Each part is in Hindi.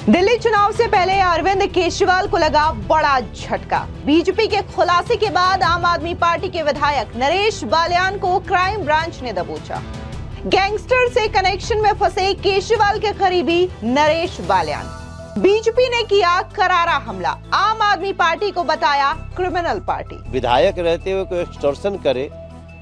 दिल्ली चुनाव से पहले अरविंद केजरीवाल को लगा बड़ा झटका। बीजेपी के खुलासे के बाद आम आदमी पार्टी के विधायक नरेश बालियान को क्राइम ब्रांच ने दबोचा। गैंगस्टर से कनेक्शन में फंसे केजरीवाल के करीबी नरेश बालियान। बीजेपी ने किया करारा हमला, आम आदमी पार्टी को बताया क्रिमिनल पार्टी। विधायक रहते हुए कोई एक्सटॉर्शन करे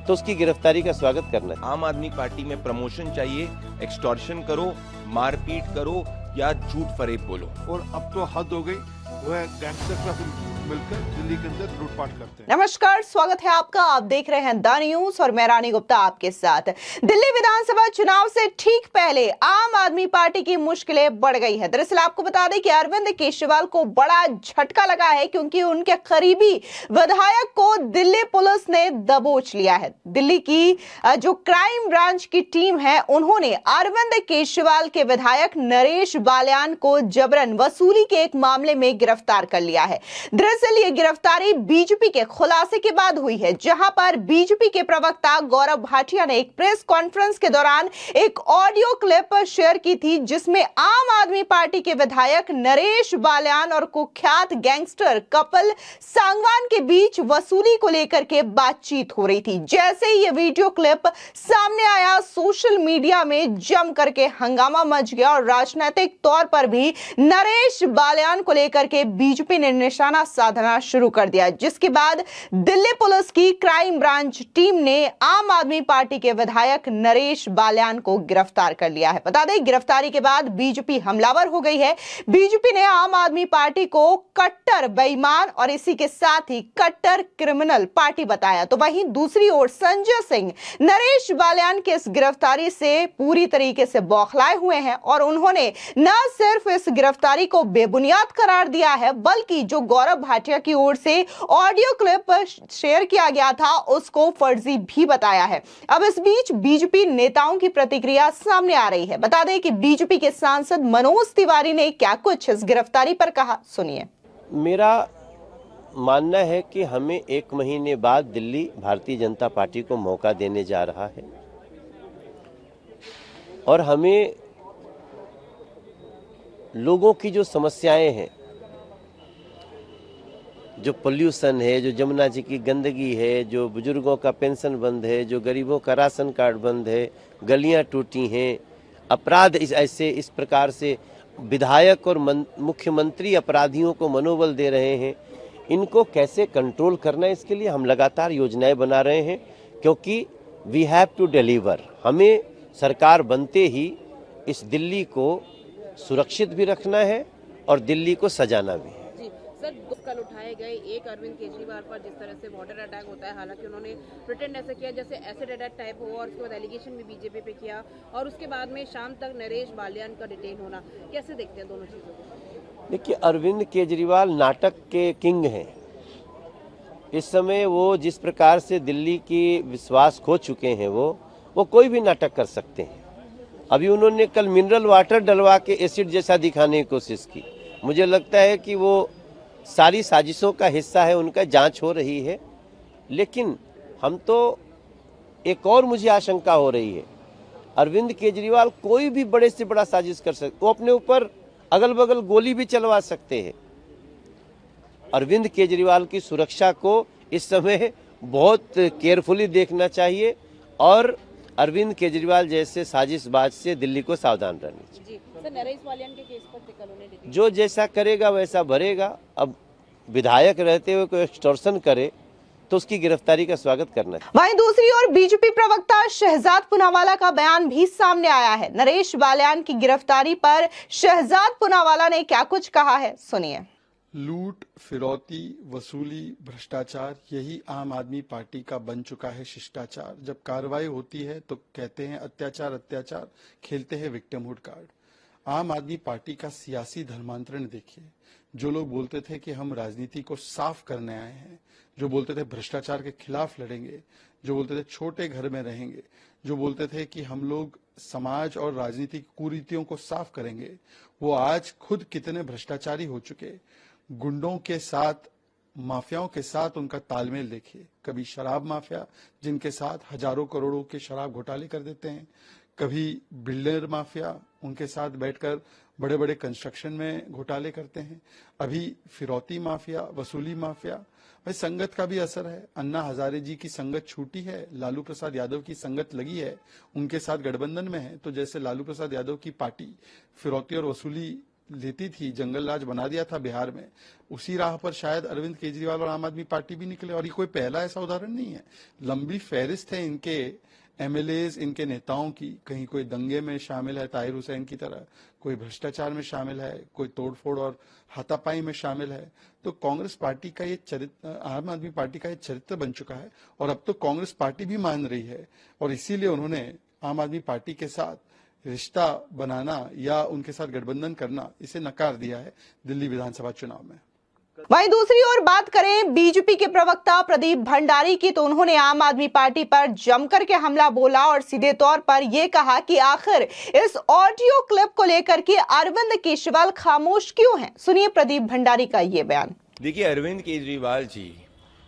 तो उसकी गिरफ्तारी का स्वागत करना है। आम आदमी पार्टी में प्रमोशन चाहिए, एक्सटॉर्शन करो, मारपीट करो या झूठ फरेब बोलो। और अब तो हद हो गई, वह गैंगस्टर का मिलकर दिल्ली के अंदर लूटपाट करते हैं। नमस्कार, स्वागत है आपका। आप देख रहे हैं द न्यूज और मैं रानी गुप्ता आपके साथ। दिल्ली विधानसभा चुनाव से ठीक पहले आम आदमी पार्टी की मुश्किलें बढ़ गई है। दरअसल आपको बता दें कि अरविंद केजरीवाल को बड़ा झटका लगा है क्योंकि उनके करीबी विधायक को दिल्ली पुलिस ने दबोच लिया है। दिल्ली की जो क्राइम ब्रांच की टीम है, उन्होंने अरविंद केजरीवाल के विधायक नरेश बालियान को जबरन वसूली के एक मामले में गिरफ्तार कर लिया है। दरअसल ये गिरफ्तारी बीजेपी के खुलासे के बाद हुई है, जहां पर बीजेपी के प्रवक्ता गौरव भाटिया ने एक प्रेस कॉन्फ्रेंस के दौरान एक ऑडियो क्लिप शेयर की थी, जिसमें आम आदमी पार्टी के विधायक नरेश बालियान और कुख्यात गैंगस्टर कपिल सांगवान के बीच वसूली को लेकर के बातचीत हो रही थी। जैसे ही ये वीडियो क्लिप सामने आया, सोशल मीडिया में जम करके हंगामा मच गया और राजनीतिक तौर पर भी नरेश बालियान को लेकर के बीजेपी ने निशाना साधना शुरू कर दिया, जिसके बाद दिल्ली पुलिस की क्राइम ब्रांच टीम ने आम आदमी पार्टी के विधायक नरेश बालियान को गिरफ्तार कर लिया है। बता दें, गिरफ्तारी के बाद बीजेपी हमलावर हो गई है। बीजेपी ने आम आदमी पार्टी को कट्टर बेईमान और इसी के साथ ही कट्टर क्रिमिनल पार्टी बताया। तो वहीं दूसरी ओर संजय सिंह नरेश बालियान के इस गिरफ्तारी से पूरी तरीके से बौखलाए हुए हैं और उन्होंने न सिर्फ इस गिरफ्तारी को बेबुनियाद करार दिया है, बल्कि जो गौरव भाटिया की ओर से ऑडियो क्लिप शेयर किया गया था उसको फर्जी भी बताया है। अब इस बीच बीजेपी नेताओं की प्रतिक्रिया सामने आ रही है। बता दें कि बीजेपी के सांसद मनोज तिवारी ने क्या कुछ इस गिरफ्तारी पर कहा, सुनिए। मेरा मानना है कि हमें 1 महीने बाद दिल्ली भारतीय जनता पार्टी को मौका देने जा रहा है और हमें लोगों की जो समस्याएं हैं, जो पोल्यूशन है, जो जमुना जी की गंदगी है, जो बुजुर्गों का पेंशन बंद है, जो गरीबों का राशन कार्ड बंद है, गलियां टूटी हैं, अपराध इस प्रकार से विधायक और मुख्यमंत्री अपराधियों को मनोबल दे रहे हैं, इनको कैसे कंट्रोल करना है, इसके लिए हम लगातार योजनाएं बना रहे हैं। क्योंकि वी हैव टू डिलीवर। हमें सरकार बनते ही इस दिल्ली को सुरक्षित भी रखना है और दिल्ली को सजाना भी है। सर, कल उठाए गए एक अरविंद केजरीवाल पर जिस तरह से वाटर अटैक होता है, हालांकि उन्होंने प्रिटेंड ऐसे किया जैसे एसिड अटैक टाइप हो और उसके बाद एलिगेशन भी बीजेपी पे किया और उसके बाद में शाम तक नरेश बालियान का डिटेन होना, कैसे देखते हैं दोनों चीजों को? देखिए, अरविंद केजरीवाल नाटक के किंग हैं। इस समय वो जिस प्रकार से दिल्ली की विश्वास खो चुके हैं, वो कोई भी नाटक कर सकते हैं। अभी उन्होंने कल मिनरल वाटर डलवा के एसिड जैसा दिखाने की कोशिश की। मुझे लगता है कि वो सारी साजिशों का हिस्सा है, उनका जांच हो रही है। लेकिन हम तो एक और मुझे आशंका हो रही है, अरविंद केजरीवाल कोई भी बड़े से बड़ा साजिश कर सकते, वो अपने ऊपर अगल बगल गोली भी चलवा सकते हैं। अरविंद केजरीवाल की सुरक्षा को इस समय बहुत केयरफुली देखना चाहिए और अरविंद केजरीवाल जैसे साजिशबाज से दिल्ली को सावधान रहना चाहिए। सर, नरेश बालियान के केस पर जो जैसा करेगा वैसा भरेगा। अब विधायक रहते हुए कोई एक्सटॉर्शन करे तो उसकी गिरफ्तारी का स्वागत करना है। वहीं दूसरी ओर बीजेपी प्रवक्ता शहजाद पूनावाला का बयान भी सामने आया है। नरेश बालियान की गिरफ्तारी पर शहजाद पूनावाला ने क्या कुछ कहा है, सुनिए। लूट, फिरौती, वसूली, भ्रष्टाचार, यही आम आदमी पार्टी का बन चुका है शिष्टाचार। जब कार्रवाई होती है तो कहते हैं अत्याचार अत्याचार, खेलते हैं विक्टिमहुड कार्ड। आम आदमी पार्टी का सियासी धर्मांतरण देखिए। जो लोग बोलते थे कि हम राजनीति को साफ करने आए हैं, जो बोलते थे भ्रष्टाचार के खिलाफ लड़ेंगे, जो बोलते थे छोटे घर में रहेंगे, जो बोलते थे कि हम लोग समाज और राजनीति की कुरीतियों को साफ करेंगे, वो आज खुद कितने भ्रष्टाचारी हो चुके। गुंडों के साथ, माफियाओं के साथ उनका तालमेल देखिए। कभी शराब माफिया, जिनके साथ हजारों करोड़ों के शराब घोटाले कर देते हैं, कभी बिल्डर माफिया उनके साथ बैठकर बड़े बड़े कंस्ट्रक्शन में घोटाले करते हैं, अभी फिरौती माफिया, वसूली माफिया। भाई संगत का भी असर है। अन्ना हजारे जी की संगत छूटी है, लालू प्रसाद यादव की संगत लगी है, उनके साथ गठबंधन में है। तो जैसे लालू प्रसाद यादव की पार्टी फिरौती और वसूली लेती थी, जंगल राज बना दिया था बिहार में, उसी राह पर शायद अरविंद केजरीवाल और आम आदमी पार्टी भी निकले। और ये कोई पहला ऐसा उदाहरण नहीं है, लंबी फहरिस्त है इनके एमएलएज, इनके नेताओं की। कहीं कोई दंगे में शामिल है ताहिर हुसैन की तरह, कोई भ्रष्टाचार में शामिल है, कोई तोड़फोड़ और हाथापाई में शामिल है। तो कांग्रेस पार्टी का ये चरित्र, आम आदमी पार्टी का ये चरित्र बन चुका है और अब तो कांग्रेस पार्टी भी मान रही है। और इसीलिए उन्होंने आम आदमी पार्टी के साथ रिश्ता बनाना या उनके साथ गठबंधन करना, इसे नकार दिया है दिल्ली विधानसभा चुनाव में। वहीं दूसरी ओर बात करें बीजेपी के प्रवक्ता प्रदीप भंडारी की, तो उन्होंने आम आदमी पार्टी पर जमकर के हमला बोला और सीधे तौर पर यह कहा कि आखिर इस ऑडियो क्लिप को लेकर के अरविंद केजरीवाल खामोश क्यों हैं। सुनिए प्रदीप भंडारी का ये बयान। देखिए, अरविंद केजरीवाल जी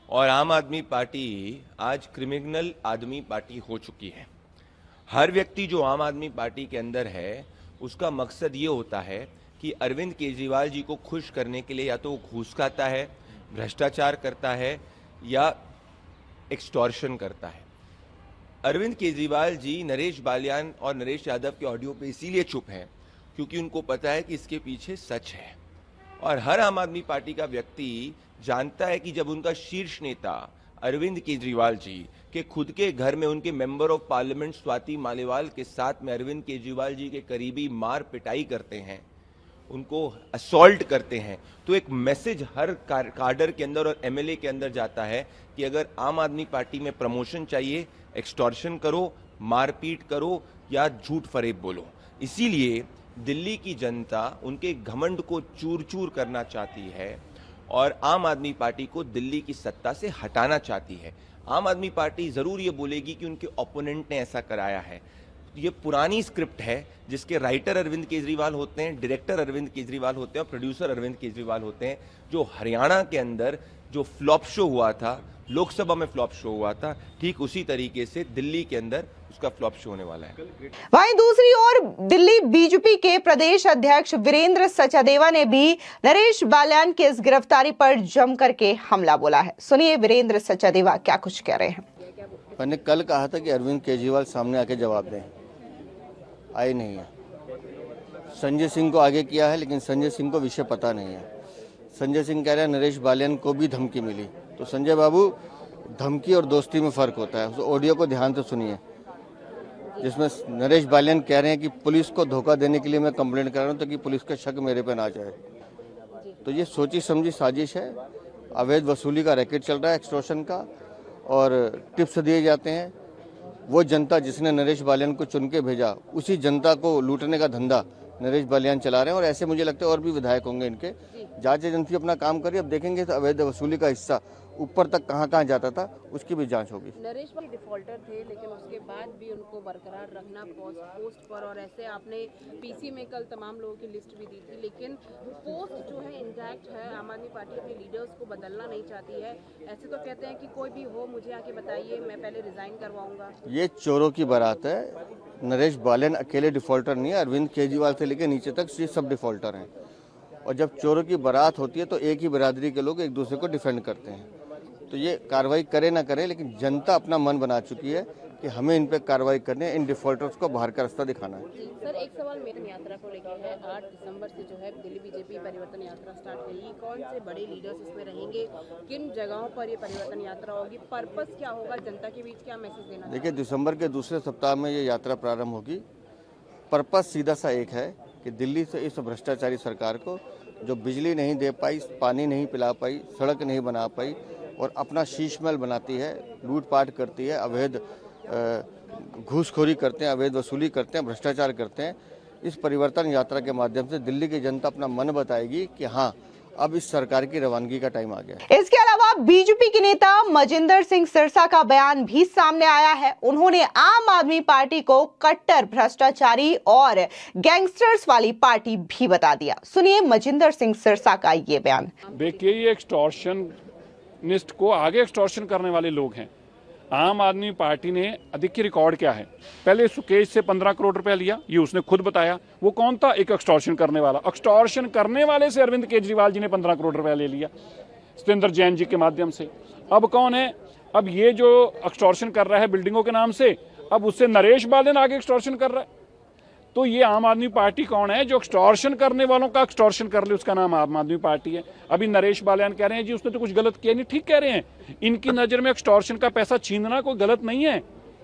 और आम आदमी पार्टी आज क्रिमिनल आदमी पार्टी हो चुकी है। हर व्यक्ति जो आम आदमी पार्टी के अंदर है, उसका मकसद ये होता है कि अरविंद केजरीवाल जी को खुश करने के लिए या तो वो घूस खाता है, भ्रष्टाचार करता है या एक्सटॉर्शन करता है। अरविंद केजरीवाल जी नरेश बालियान और नरेश यादव के ऑडियो पे इसीलिए चुप हैं क्योंकि उनको पता है कि इसके पीछे सच है। और हर आम आदमी पार्टी का व्यक्ति जानता है कि जब उनका शीर्ष नेता अरविंद केजरीवाल जी के खुद के घर में उनके member of parliament Swati Maliwal के साथ में अरविंद केजरीवाल जी के करीबी मार पिटाई करते हैं, उनको असॉल्ट करते हैं, तो एक मैसेज हर कार्डर के अंदर और एमएलए के अंदर जाता है कि अगर आम आदमी पार्टी में प्रमोशन चाहिए, एक्सटॉर्शन करो, मारपीट करो या झूठ फरेब बोलो। इसीलिए दिल्ली की जनता उनके घमंड को चूर चूर करना चाहती है और आम आदमी पार्टी को दिल्ली की सत्ता से हटाना चाहती है। आम आदमी पार्टी जरूर ये बोलेगी कि उनके ओपोनेंट ने ऐसा कराया है। ये पुरानी स्क्रिप्ट है जिसके राइटर अरविंद केजरीवाल होते हैं, डायरेक्टर अरविंद केजरीवाल होते हैं और प्रोड्यूसर अरविंद केजरीवाल होते हैं। जो हरियाणा के अंदर जो फ्लॉप शो हुआ था, लोकसभा में फ्लॉप शो हुआ था, ठीक उसी तरीके से दिल्ली के अंदर उसका फ्लॉप शो होने वाला है। वहीं दूसरी ओर दिल्ली बीजेपी के प्रदेश अध्यक्ष वीरेंद्र सचदेवा ने भी नरेश बालियान की इस गिरफ्तारी पर जमकर के हमला बोला है। सुनिए वीरेंद्र सचदेवा क्या कुछ कह रहे हैं। मैंने कल कहा था कि अरविंद केजरीवाल सामने आके जवाब दें, आए नहीं है। संजय सिंह को आगे किया है लेकिन संजय सिंह को विषय पता नहीं है। संजय सिंह कह रहे हैं नरेश बालियान को भी धमकी मिली। तो संजय बाबू, धमकी और दोस्ती में फर्क होता है। उस ऑडियो को ध्यान से सुनिए जिसमें नरेश बालियान कह रहे हैं कि पुलिस को धोखा देने के लिए मैं कंप्लेंट कर रहा हूं ताकि पुलिस का शक मेरे पे ना जाए। तो ये सोची समझी साजिश है। अवैध वसूली का रैकेट चल रहा है, एक्सटॉर्शन का, और टिप्स दिए जाते हैं। वो जनता जिसने नरेश बालियान को चुन के भेजा, उसी जनता को लूटने का धंधा नरेश बालियान चला रहे हैं। और ऐसे मुझे लगता है और भी विधायक होंगे इनके। जांच एजेंसी अपना काम करिए, अब देखेंगे तो अवैध वसूली का हिस्सा ऊपर तक कहाँ जाता था उसकी भी जांच होगी। नरेश भाई डिफॉल्टर थे लेकिन उसके बाद भी उनको बरकरार रखना पोस्ट पर, और ऐसे आपने पीसी में कल तमाम लोगों की लिस्ट भी दी थी, लेकिन पोस्ट जो है इंटैक्ट है। आम आदमी पार्टी अपने लीडर्स को बदलना नहीं चाहती है। ऐसे तो कहते हैं कि कोई भी हो मुझे आके बताइए, मैं पहले रिजाइन करवाऊंगा। ये चोरों की बारात है। नरेश बालियान अकेले डिफॉल्टर नहीं है, अरविंद केजरीवाल से लेकर नीचे तक ये सब डिफॉल्टर हैं। और जब चोरों की बारात होती है तो एक ही बिरादरी के लोग एक दूसरे को डिफेंड करते हैं। तो ये कार्रवाई करे ना करे, लेकिन जनता अपना मन बना चुकी है कि हमें इन पे कार्रवाई करनी है, इन डिफॉल्टर्स को बाहर का रास्ता दिखाना है। सर, एक सवाल मेरी यात्रा को लेकर है। 8 दिसंबर से जो है दिल्ली बीजेपी परिवर्तन यात्रा स्टार्ट करेगी। कौन से बड़े लीडर्स इसमें रहेंगे, किन जगहों पर ये परिवर्तन यात्रा होगी, पर्पस क्या होगा, जनता के बीच क्या मैसेज देना? देखिए, दिसंबर के दूसरे सप्ताह में ये यात्रा प्रारंभ होगी। पर्पस सीधा सा एक है कि दिल्ली से इस भ्रष्टाचारी सरकार को, जो बिजली नहीं दे पाई, पानी नहीं पिला पाई, सड़क नहीं बना पाई और अपना शीशमहल बनाती है, लूटपाट करती है, अवैध घूसखोरी करते हैं, अवैध वसूली करते हैं, भ्रष्टाचार करते हैं, इस परिवर्तन यात्रा के माध्यम से दिल्ली की जनता अपना मन बताएगी कि हाँ, अब इस सरकार की रवानगी का टाइम आ गया। इसके अलावा बीजेपी के नेता मजिंदर सिंह सिरसा का बयान भी सामने आया है। उन्होंने आम आदमी पार्टी को कट्टर भ्रष्टाचारी और गैंगस्टर्स वाली पार्टी भी बता दिया। सुनिए मजिंदर सिंह सिरसा का ये बयान। देखिए, ये एक्सटॉर्शनिस्ट को आगे एक्सटॉर्शन करने वाले लोग हैं। आम आदमी पार्टी ने देखिए रिकॉर्ड क्या है। पहले सुकेश से 15 करोड़ रुपया लिया, ये उसने खुद बताया। वो कौन था? एक एक्सटॉर्शन करने वाला। एक्सटॉर्शन करने वाले से अरविंद केजरीवाल जी ने 15 करोड़ रुपया ले लिया सत्येंद्र जैन जी के माध्यम से। अब कौन है? अब ये जो एक्सटॉर्शन कर रहा है बिल्डिंगों के नाम से, अब उससे नरेश बालेन आगे एक्सटॉर्शन कर रहा है। तो ये आम आदमी पार्टी कौन है? जो एक्सटॉर्शन करने वालों का एक्सटॉर्शन कर ले, उसका नाम आम आदमी पार्टी है। अभी नरेश बालेन कह रहे हैं जी उसने तो कुछ गलत किया नहीं। ठीक कह रहे हैं। इनकी नजर में एक्सटॉर्शन का पैसा छीनना कोई गलत नहीं है।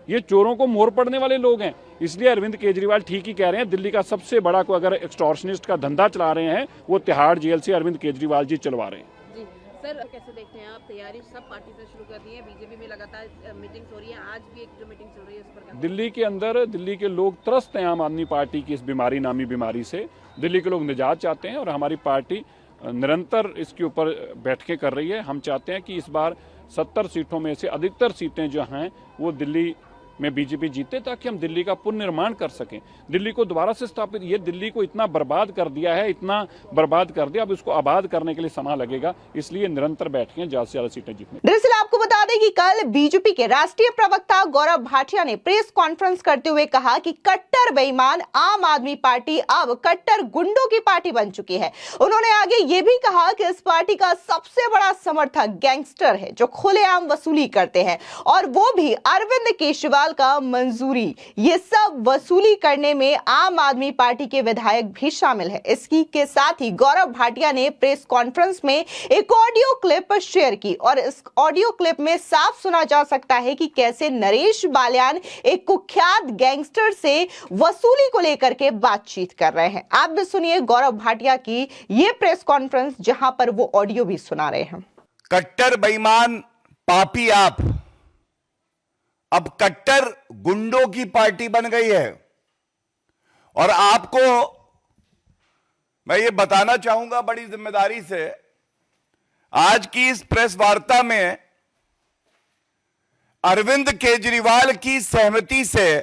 ये चोरों को मोहर पड़ने वाले लोग हैं। इसलिए अरविंद केजरीवाल ठीक ही कह रहे हैं। दिल्ली का सबसे बड़ा कोई अगर एक्सटॉर्शनिस्ट का धंधा चला रहे हैं, वो तिहाड़ जेल से अरविंद केजरीवाल जी चलवा रहे हैं। जी सर, कैसे देखते हैं आप? तैयारी सब पार्टी से शुरू कर दी है, बीजेपी में लगातार मीटिंग्स हो रही है, आज भी एक जो मीटिंग चल रही है उस पर दिल्ली के अंदर दिल्ली के लोग त्रस्त हैं आम आदमी पार्टी की इस बीमारी नामी बीमारी से। दिल्ली के लोग निजात चाहते हैं और हमारी पार्टी निरंतर इसके ऊपर बैठकें कर रही है। हम चाहते हैं कि इस बार 70 सीटों में से अधिकतर सीटें जो हैं वो दिल्ली में बीजेपी जीते, ताकि हम दिल्ली का पुनर्निर्माण कर सकें, दिल्ली को दोबारा से स्थापित। ये दिल्ली को इतना बर्बाद कर दिया है, इतना बर्बाद कर दिया, अब इसको आबाद करने के लिए समय लगेगा। इसलिए निरंतर बैठकें ज्यादा से ज्यादा सीटें जीतने। दरअसल आपको बता दें कि कल बीजेपी के राष्ट्रीय प्रवक्ता गौरव भाटिया ने प्रेस कॉन्फ्रेंस करते हुए कहा कि कट्टर बेईमान आम आदमी पार्टी अब कट्टर गुंडों की पार्टी बन चुकी है। उन्होंने आगे ये भी कहा कि इस पार्टी का सबसे बड़ा समर्थक गैंगस्टर है जो खुलेआम वसूली करते हैं, और वो भी अरविंद केजरीवाल का मंजूरी। ये सब वसूली करने में आम आदमी पार्टी के विधायक भी शामिल है। इसकी के साथ ही गौरव भाटिया ने प्रेस कॉन्फ्रेंस में एक ऑडियो क्लिप शेयर की, और इस ऑडियो क्लिप में साफ सुना जा सकता है कि कैसे नरेश बाल्यान एक कुख्यात गैंगस्टर से वसूली को लेकर के बातचीत कर रहे हैं। आप भी सुनिए गौरव भाटिया की ये प्रेस कॉन्फ्रेंस, जहां पर वो ऑडियो भी सुना रहे हैं। कट्टर बेईमान पापी आप अब कट्टर गुंडों की पार्टी बन गई है। और आपको मैं ये बताना चाहूंगा बड़ी जिम्मेदारी से, आज की इस प्रेस वार्ता में अरविंद केजरीवाल की सहमति से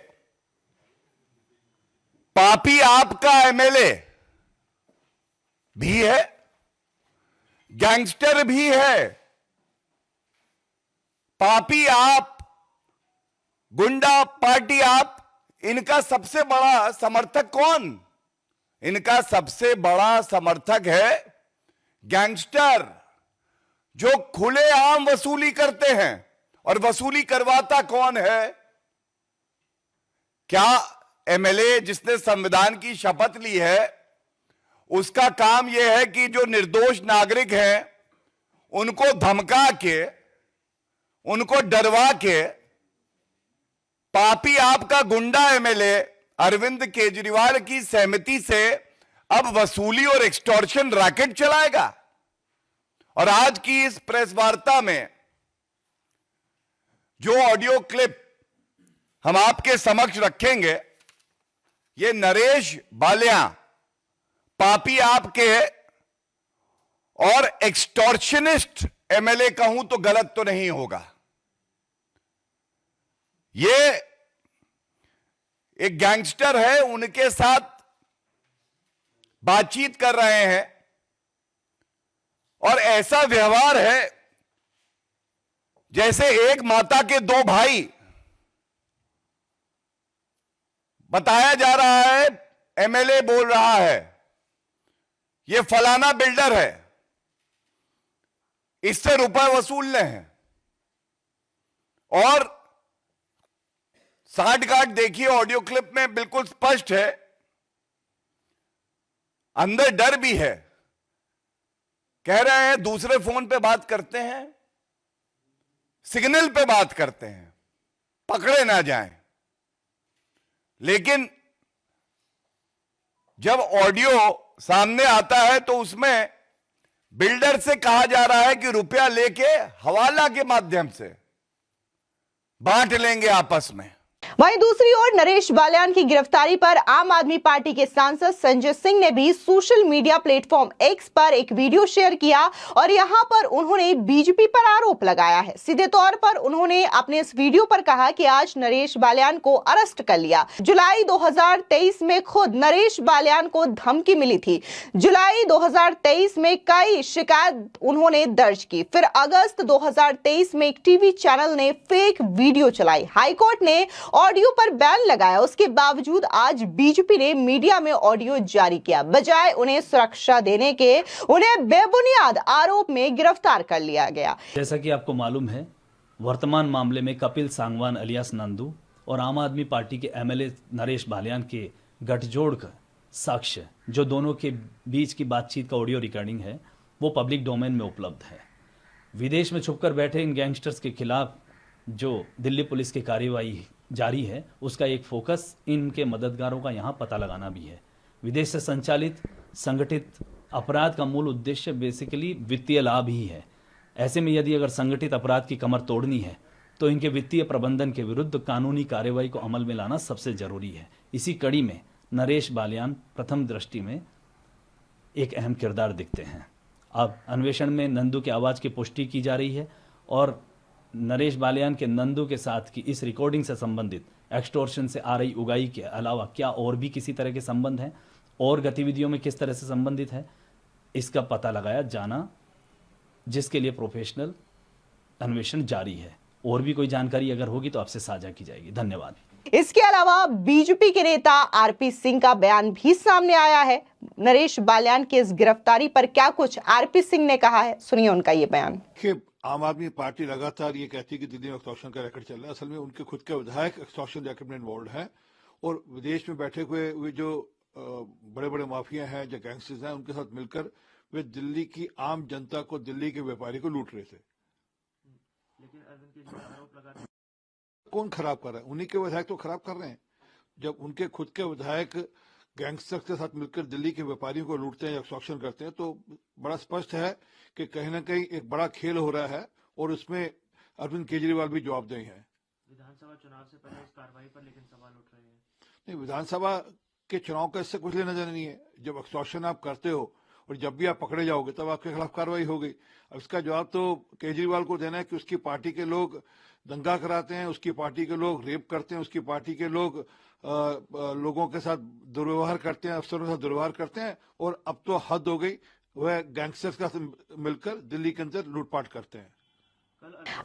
पापी आपका एमएलए भी है, गैंगस्टर भी है। पापी आप, गुंडा पार्टी आप, इनका सबसे बड़ा समर्थक कौन? इनका सबसे बड़ा समर्थक है गैंगस्टर, जो खुलेआम वसूली करते हैं। और वसूली करवाता कौन है? क्या एमएलए जिसने संविधान की शपथ ली है, उसका काम यह है कि जो निर्दोष नागरिक हैं उनको धमका के, उनको डरवा के पापी आपका गुंडा एमएलए अरविंद केजरीवाल की सहमति से अब वसूली और एक्सटॉर्शन रैकेट चलाएगा। और आज की इस प्रेस वार्ता में जो ऑडियो क्लिप हम आपके समक्ष रखेंगे, ये नरेश बालिया पापी आपके और एक्सटॉर्शनिस्ट एमएलए कहूं तो गलत तो नहीं होगा। ये एक गैंगस्टर है, उनके साथ बातचीत कर रहे हैं और ऐसा व्यवहार है जैसे एक माता के दो भाई। बताया जा रहा है, एमएलए बोल रहा है ये फलाना बिल्डर है, इससे रुपए वसूलने हैं। और साठगांठ देखिए, ऑडियो क्लिप में बिल्कुल स्पष्ट है, अंदर डर भी है। कह रहे हैं दूसरे फोन पे बात करते हैं, सिग्नल पे बात करते हैं, पकड़े ना जाएं। लेकिन जब ऑडियो सामने आता है तो उसमें बिल्डर से कहा जा रहा है कि रुपया लेके हवाला के माध्यम से बांट लेंगे आपस में। वहीं दूसरी ओर नरेश बाल्यान की गिरफ्तारी पर आम आदमी पार्टी के सांसद संजय सिंह ने भी सोशल मीडिया प्लेटफॉर्म एक्स पर एक वीडियो शेयर किया और यहां पर उन्होंने बीजेपी पर आरोप लगाया है। सीधे तौर पर उन्होंने अपने इस वीडियो पर कहा कि आज नरेश बाल्यान को अरेस्ट कर लिया। जुलाई 2023 में खुद नरेश बाल्यान को धमकी मिली थी। जुलाई 2023 में कई शिकायत उन्होंने दर्ज की। फिर अगस्त 2023 में एक टीवी चैनल ने फेक वीडियो चलाई। हाईकोर्ट ने ऑडियो पर बैन लगाया। उसके बावजूद आज बीजेपी ने मीडिया में ऑडियो जारी किया। बजाय उन्हें सुरक्षा देने के उन्हें बेबुनियाद आरोप में गिरफ्तार कर लिया गया। जैसा कि आपको मालूम है, वर्तमान मामले में कपिल सांगवान अलियास नंदू और आम आदमी पार्टी के एमएलए नरेश बाल्यान के गठजोड़ का साक्ष्य, जो दोनों के बीच की बातचीत का ऑडियो रिकॉर्डिंग है, वो पब्लिक डोमेन में उपलब्ध है। विदेश में छुपकर बैठे इन गैंगस्टर्स के खिलाफ जो दिल्ली पुलिस की कार्रवाई जारी है, उसका एक फोकस इनके मददगारों का यहाँ पता लगाना भी है। विदेश से संचालित संगठित अपराध का मूल उद्देश्य बेसिकली वित्तीय लाभ ही है। ऐसे में यदि अगर संगठित अपराध की कमर तोड़नी है तो इनके वित्तीय प्रबंधन के विरुद्ध कानूनी कार्रवाई को अमल में लाना सबसे जरूरी है। इसी कड़ी में नरेश बाल्यान प्रथम दृष्टि में एक अहम किरदार दिखते हैं। अब अन्वेषण में नंदू की आवाज़ की पुष्टि की जा रही है और नरेश बाल्यान के नंदू के साथ की इस रिकॉर्डिंग से संबंधित एक्सटॉर्शन से आ रही उगाई के अलावा क्या और भी किसी तरह के संबंध हैं और गतिविधियों में किस तरह से संबंधित है, इसका पता लगाया जाना, जिसके लिए प्रोफेशनल अन्वेषण जारी है। और भी कोई जानकारी अगर होगी तो आपसे साझा की जाएगी। धन्यवाद। इसके अलावा बीजेपी के नेता आरपी सिंह का बयान भी सामने आया है। नरेश बाल्यान की इस गिरफ्तारी पर क्या कुछ आरपी सिंह ने कहा है, सुनिए उनका ये बयान। आम आदमी पार्टी लगातार ये कहती है कि दिल्ली में एक्सटॉर्शन का रैकेट चल रहा है। असल में उनके खुद के विधायक एक्सटॉर्शन रैकेट में इन्वॉल्व हैं और विदेश में बैठे हुए जो बड़े बड़े माफिया हैं, जो गैंगस्टर्स हैं, उनके साथ मिलकर वे दिल्ली की आम जनता को, दिल्ली के व्यापारी को लूट रहे थे। लेकिन अरविंद केजरीवाल आरोप लगा रहे हैं, कौन खराब कर रहा है? उन्हीं के विधायक तो खराब कर रहे हैं। जब उनके खुद के विधायक गैंगस्टर्स के साथ मिलकर दिल्ली के व्यापारियों को लूटते हैं या एक्सटॉर्शन करते हैं, तो बड़ा स्पष्ट है कि कहीं ना कहीं एक बड़ा खेल हो रहा है और उसमें अरविंद केजरीवाल भी जवाबदेही है। विधानसभा चुनाव से पहले इस कार्रवाई पर लेकिन सवाल उठ रहे हैं। नहीं, विधानसभा के चुनाव का इससे कुछ लेना देना नहीं है। जब एक्सटॉर्शन आप करते हो और जब भी आप पकड़े जाओगे तब आपके खिलाफ कार्रवाई होगी। अब इसका जवाब तो केजरीवाल को देना है कि उसकी पार्टी के लोग दंगा कराते हैं, उसकी पार्टी के लोग रेप करते हैं, उसकी पार्टी के लोग लोगों के साथ दुर्व्यवहार करते हैं, अफसरों के साथ दुर्व्यवहार करते हैं और अब तो हद हो गई, वह गैंगस्टर्स का मिलकर दिल्ली के अंदर लूटपाट करते हैं।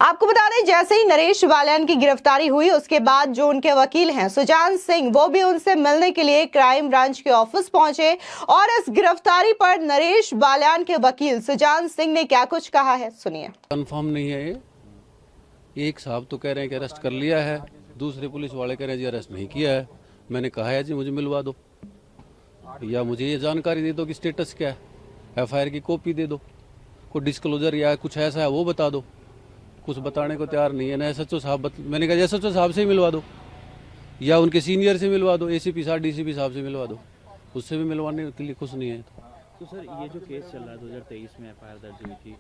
आपको बता दें, जैसे ही नरेश बाल्यान की गिरफ्तारी हुई उसके बाद जो उनके वकील हैं सुजान सिंह, वो भी उनसे मिलने के लिए क्राइम ब्रांच के ऑफिस पहुंचे और इस गिरफ्तारी पर नरेश बाल्यान के वकील सुजान सिंह ने क्या कुछ कहा है, सुनिए। कंफर्म नहीं है ये। एक साहब तो कह रहे हैं कि अरेस्ट कर लिया है, दूसरे पुलिस वाले कह रहे हैं जी अरेस्ट नहीं किया है। मैंने कहा है जी मुझे मिलवा दो या मुझे ये जानकारी दे दो कि स्टेटस क्या है, एफआईआर की कॉपी दे दो, कोई डिस्क्लोजर या कुछ ऐसा है वो बता दो। कुछ बताने को तैयार नहीं है ना एसएचओ साहब। मैंने कहा एसएचओ साहब से ही मिलवा दो या उनके सीनियर से मिलवा दो, एसीपी साहब, डीसीपी साहब से मिलवा दो, उससे भी मिलवाने के लिए कुछ नहीं है। तो सर ये जो केस चल रहा है 2023 में एफआईआर दर्ज हुई थी,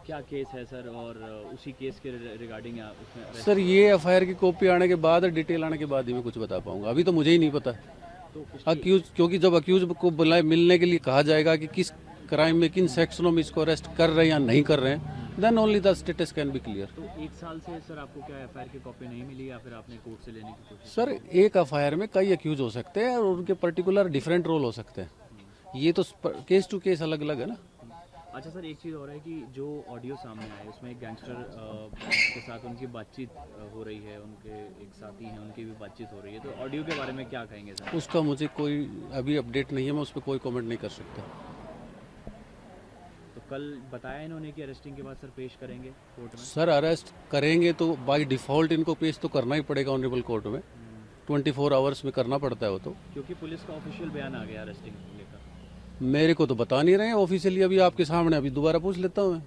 क्या केस है सर और उसी केस के रिगार्डिंग उसमें सर ये एफआईआर की कॉपी आने के बाद, डिटेल आने के बाद ही मैं कुछ बता पाऊंगा। अभी तो मुझे ही नहीं पता तो अक्यूज, क्योंकि जब अक्यूज को बुलाए मिलने के लिए कहा जाएगा कि किस क्राइम में किन सेक्शनों में इसको अरेस्ट कर रहे हैं या नहीं कर रहे हैं, then only the status can be clear. तो एक साल से सर आपको क्या एफआईआर की कॉपी नहीं मिली या फिर आपने कोर्ट से लेने की कोशिश? सर एक एफआईआर में कई अक्यूज हो सकते हैं और उनके पर्टिकुलर डिफरेंट रोल हो सकते हैं। ये तो केस टू केस अलग अलग है ना। अच्छा सर, एक चीज़ और है कि जो ऑडियो सामने आए उसमें एक गैंगस्टर के साथ उनकी बातचीत हो रही है, उनके एक साथी हैं उनकी भी बातचीत हो रही है, तो ऑडियो के बारे में क्या कहेंगे सर? उसका मुझे कोई अभी अपडेट नहीं है, मैं उस पर कोई कमेंट नहीं कर सकता। तो कल बताया इन्होंने कि अरेस्टिंग के बाद सर पेश करेंगे कोर्ट में? सर अरेस्ट करेंगे तो बाय डिफॉल्ट इनको पेश तो करना ही पड़ेगा ऑनरेबल कोर्ट में, 24 आवर्स में करना पड़ता है वो तो, क्योंकि पुलिस का ऑफिशियल बयान आ गया अरेस्टिंग को लेकर। मेरे को तो बता नहीं रहे हैं ऑफिशियली, अभी आपके सामने अभी दोबारा पूछ लेता हूँ मैं।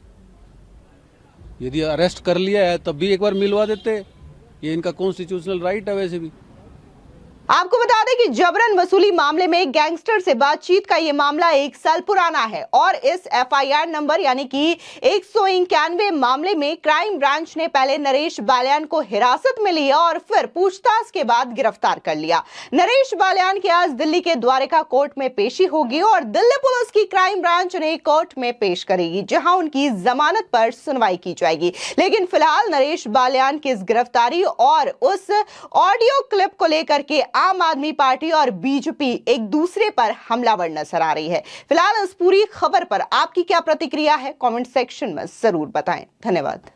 यदि अरेस्ट कर लिया है तब भी एक बार मिलवा देते, ये इनका कॉन्स्टिट्यूशनल राइट है वैसे भी। आपको बता दें कि जबरन वसूली मामले में गैंगस्टर से बातचीत का यह मामला 1 साल पुराना है और इस एफआईआर नंबर यानी कि 191 मामले में क्राइम ब्रांच ने पहले नरेश बालियान को हिरासत में लिया और फिर पूछताछ के बाद गिरफ्तार कर लिया। नरेश बालियान की आज दिल्ली के द्वारका कोर्ट में पेशी होगी और दिल्ली पुलिस की क्राइम ब्रांच उन्हें कोर्ट में पेश करेगी, जहां उनकी जमानत पर सुनवाई की जाएगी। लेकिन फिलहाल नरेश बालियान की इस गिरफ्तारी और उस ऑडियो क्लिप को लेकर के आम आदमी पार्टी और बीजेपी एक दूसरे पर हमलावर नजर आ रही है। फिलहाल इस पूरी खबर पर आपकी क्या प्रतिक्रिया है, कमेंट सेक्शन में जरूर बताएं। धन्यवाद।